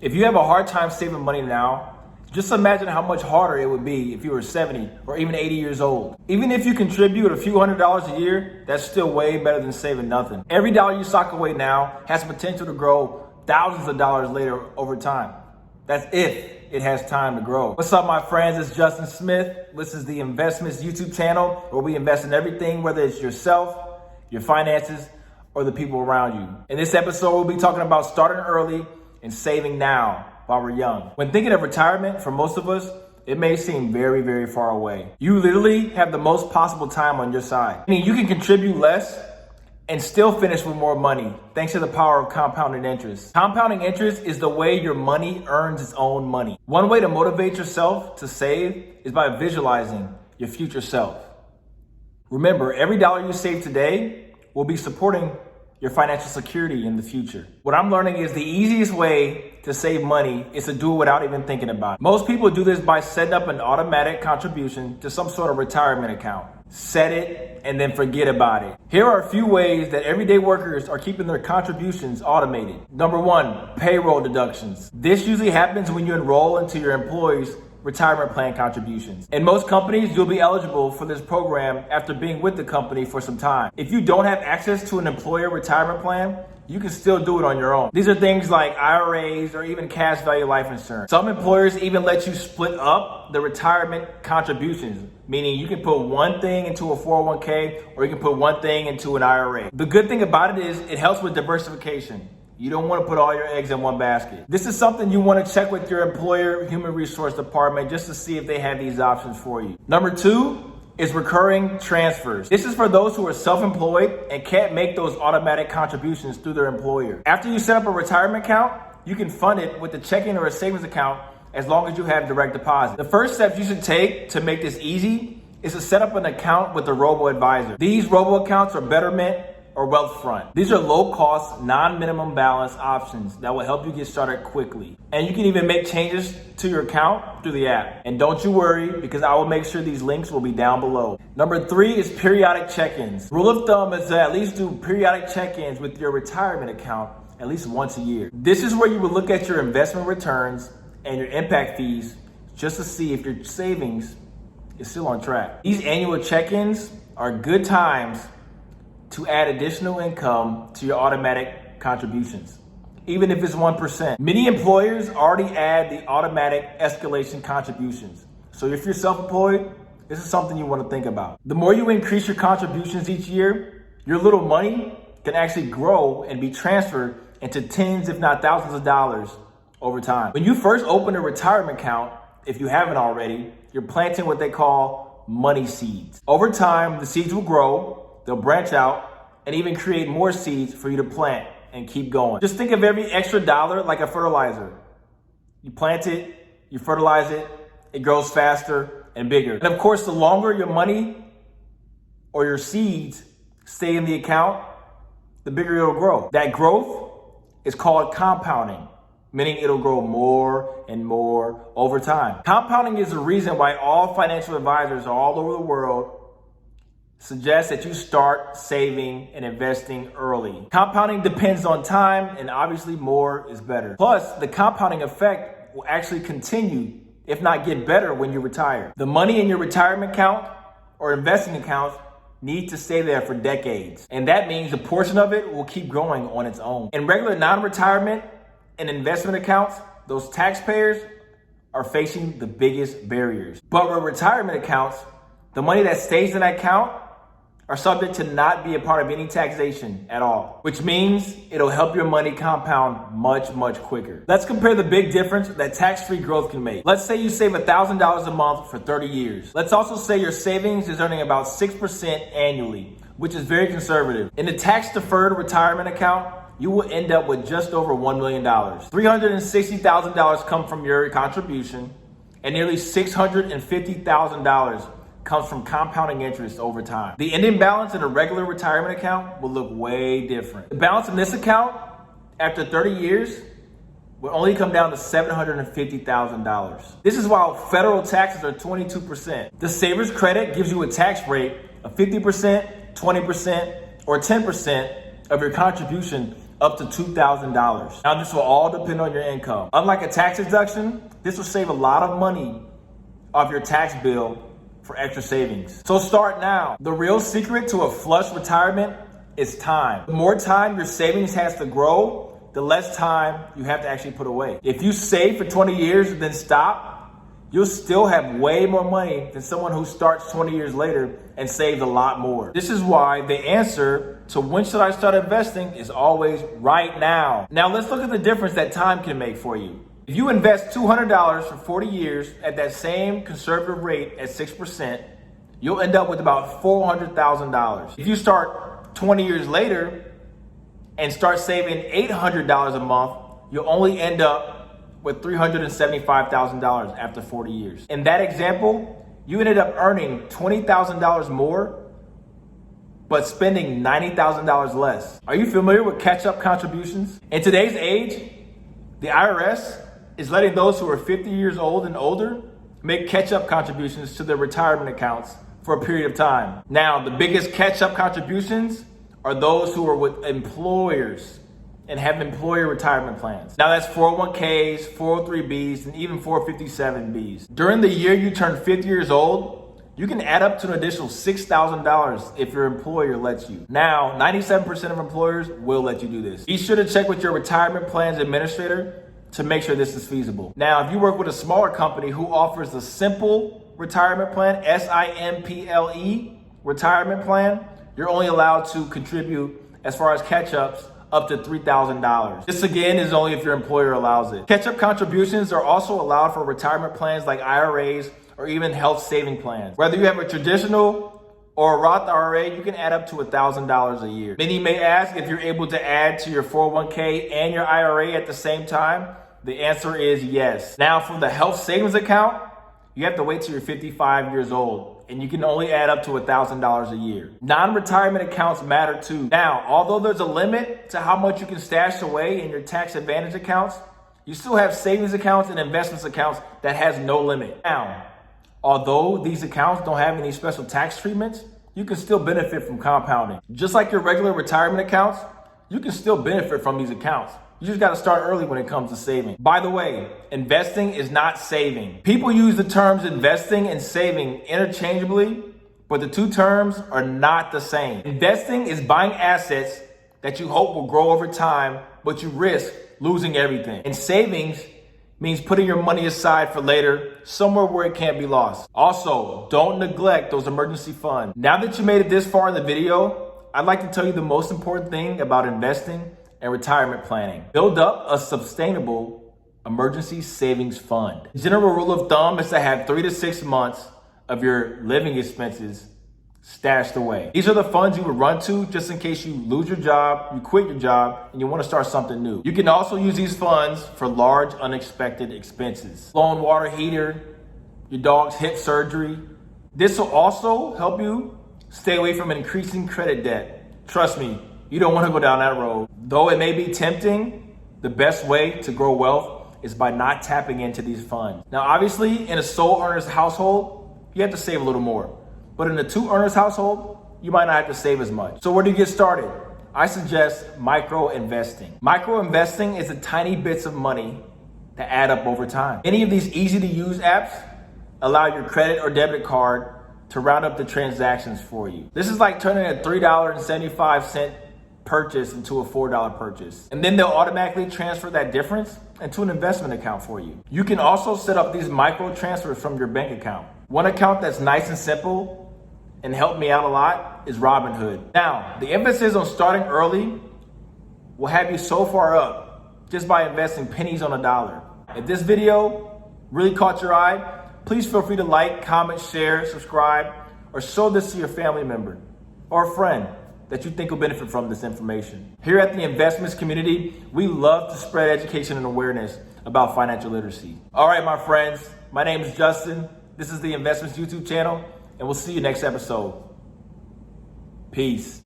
If you have a hard time saving money now, just imagine how much harder it would be if you were 70 or even 80 years old. Even if you contribute a few $100s a year, that's still way better than saving nothing. Every dollar you sock away now has potential to grow thousands of dollars later over time. That's if it has time to grow. What's up, my friends? It's Justin Smith. This is the Investments YouTube channel where we invest in everything, whether it's yourself, your finances, or the people around you. In this episode, we'll be talking about starting early and saving now while we're young. When thinking of retirement, for most of us, it may seem very, very far away. You literally have the most possible time on your side. I mean, you can contribute less and still finish with more money thanks to the power of compounding interest. Compounding interest is the way your money earns its own money. One way to motivate yourself to save is by visualizing your future self. Remember, every dollar you save today will be supporting your financial security in the future. What I'm learning is the easiest way to save money is to do it without even thinking about it. Most people do this by setting up an automatic contribution to some sort of retirement account. Set it and then forget about it. Here are a few ways that everyday workers are keeping their contributions automated. Number one, payroll deductions. This usually happens when you enroll into your employees' retirement plan contributions. In most companies, you'll be eligible for this program after being with the company for some time. If you don't have access to an employer retirement plan, you can still do it on your own. These are things like IRAs or even cash value life insurance. Some employers even let you split up the retirement contributions, meaning you can put one thing into a 401k or you can put one thing into an IRA. The good thing about it is it helps with diversification. You don't want to put all your eggs in one basket. This is something you want to check with your employer human resource department just to see if they have these options for you. Number two is recurring transfers. This is for those who are self-employed and can't make those automatic contributions through their employer. After you set up a retirement account, you can fund it with a checking or a savings account as long as you have direct deposit. The first step you should take to make this easy is to set up an account with a Robo Advisor. These Robo accounts are Betterment or Wealthfront. These are low-cost, non-minimum balance options that will help you get started quickly. And you can even make changes to your account through the app. And don't you worry, because I will make sure these links will be down below. Number three is periodic check-ins. Rule of thumb is to at least do periodic check-ins with your retirement account at least once a year. This is where you will look at your investment returns and your impact fees just to see if your savings is still on track. These annual check-ins are good times to add additional income to your automatic contributions, even if it's 1%. Many employers already add the automatic escalation contributions. So if you're self-employed, this is something you want to think about. The more you increase your contributions each year, your little money can actually grow and be transferred into tens, if not thousands of dollars over time. When you first open a retirement account, if you haven't already, you're planting what they call money seeds. Over time, the seeds will grow, they'll branch out and even create more seeds for you to plant and keep going. Just think of every extra dollar like a fertilizer. You plant it, you fertilize it, it grows faster and bigger. And of course, the longer your money or your seeds stay in the account, the bigger it'll grow. That growth is called compounding, meaning it'll grow more and more over time. Compounding is the reason why all financial advisors all over the world suggest that you start saving and investing early. Compounding depends on time, and obviously more is better. Plus, the compounding effect will actually continue, if not get better, when you retire. The money in your retirement account or investing accounts need to stay there for decades. And that means a portion of it will keep growing on its own. In regular non-retirement and investment accounts, those taxpayers are facing the biggest barriers. But with retirement accounts, the money that stays in that account are subject to not be a part of any taxation at all, which means it'll help your money compound much, much quicker. Let's compare the big difference that tax-free growth can make. Let's say you save $1,000 a month for 30 years. Let's also say your savings is earning about 6% annually, which is very conservative. In the tax-deferred retirement account, you will end up with just over $1 million. $360,000 come from your contribution, and nearly $650,000 comes from compounding interest over time. The ending balance in a regular retirement account will look way different. The balance in this account after 30 years will only come down to $750,000. This is while federal taxes are 22%. The Savers Credit gives you a tax rate of 50%, 20%, or 10% of your contribution up to $2,000. Now, this will all depend on your income. Unlike a tax deduction, this will save a lot of money off your tax bill for extra savings. So start now. The real secret to a flush retirement is time. The more time your savings has to grow, the less time you have to actually put away. If you save for 20 years and then stop, you'll still have way more money than someone who starts 20 years later and saves a lot more. This is why the answer to when should I start investing is always right now. Now let's look at the difference that time can make for you. If you invest $200 for 40 years at that same conservative rate at 6%, you'll end up with about $400,000. If you start 20 years later and start saving $800 a month, you'll only end up with $375,000 after 40 years. In that example, you ended up earning $20,000 more, but spending $90,000 less. Are you familiar with catch-up contributions? In today's age, the IRS is letting those who are 50 years old and older make catch-up contributions to their retirement accounts for a period of time. Now, the biggest catch-up contributions are those who are with employers and have employer retirement plans. Now that's 401ks, 403bs, and even 457bs. During the year you turn 50 years old, you can add up to an additional $6,000 if your employer lets you. Now, 97% of employers will let you do this. Be sure to check with your retirement plans administrator to make sure this is feasible. Now, if you work with a smaller company who offers the simple retirement plan, SIMPLE retirement plan, you're only allowed to contribute as far as catch-ups up to $3,000. This again is only if your employer allows it. Catch-up contributions are also allowed for retirement plans like IRAs or even health saving plans. Whether you have a traditional or a Roth IRA, you can add up to $1,000 a year. Many may ask if you're able to add to your 401k and your IRA at the same time. The answer is yes. Now for the health savings account, you have to wait till you're 55 years old, and you can only add up to $1,000 a year. Non-retirement accounts matter too. Now, although there's a limit to how much you can stash away in your tax advantage accounts, you still have savings accounts and investments accounts that has no limit. Now, although these accounts don't have any special tax treatments, you can still benefit from compounding. Just like your regular retirement accounts, you can still benefit from these accounts. You just got to start early when it comes to saving. By the way, investing is not saving. People use the terms investing and saving interchangeably, but the two terms are not the same. Investing is buying assets that you hope will grow over time, but you risk losing everything. And savings means putting your money aside for later, somewhere where it can't be lost. Also, don't neglect those emergency funds. Now that you made it this far in the video, I'd like to tell you the most important thing about investing and retirement planning. Build up a sustainable emergency savings fund. The general rule of thumb is to have 3 to 6 months of your living expenses stashed away. These are the funds you would run to just in case you lose your job, you quit your job, and you want to start something new. You can also use these funds for large unexpected expenses. Blown water heater, your dog's hip surgery. This will also help you stay away from increasing credit debt. Trust me, you don't want to go down that road. Though it may be tempting, the best way to grow wealth is by not tapping into these funds. Now, obviously, in a sole earner's household, you have to save a little more. But in a 2 earners household, you might not have to save as much. So where do you get started? I suggest micro investing. Micro investing is the tiny bits of money that add up over time. Any of these easy to use apps allow your credit or debit card to round up the transactions for you. This is like turning a $3.75 purchase into a $4 purchase. And then they'll automatically transfer that difference into an investment account for you. You can also set up these micro transfers from your bank account. One account that's nice and simple and helped me out a lot is Robinhood. Now, the emphasis on starting early will have you so far up just by investing pennies on a dollar. If this video really caught your eye, please feel free to like, comment, share, subscribe, or show this to your family member or a friend that you think will benefit from this information. Here at the investments community, we love to spread education and awareness about financial literacy. All right, my friends, my name is Justin. This is the Investments YouTube channel, and we'll see you next episode. Peace.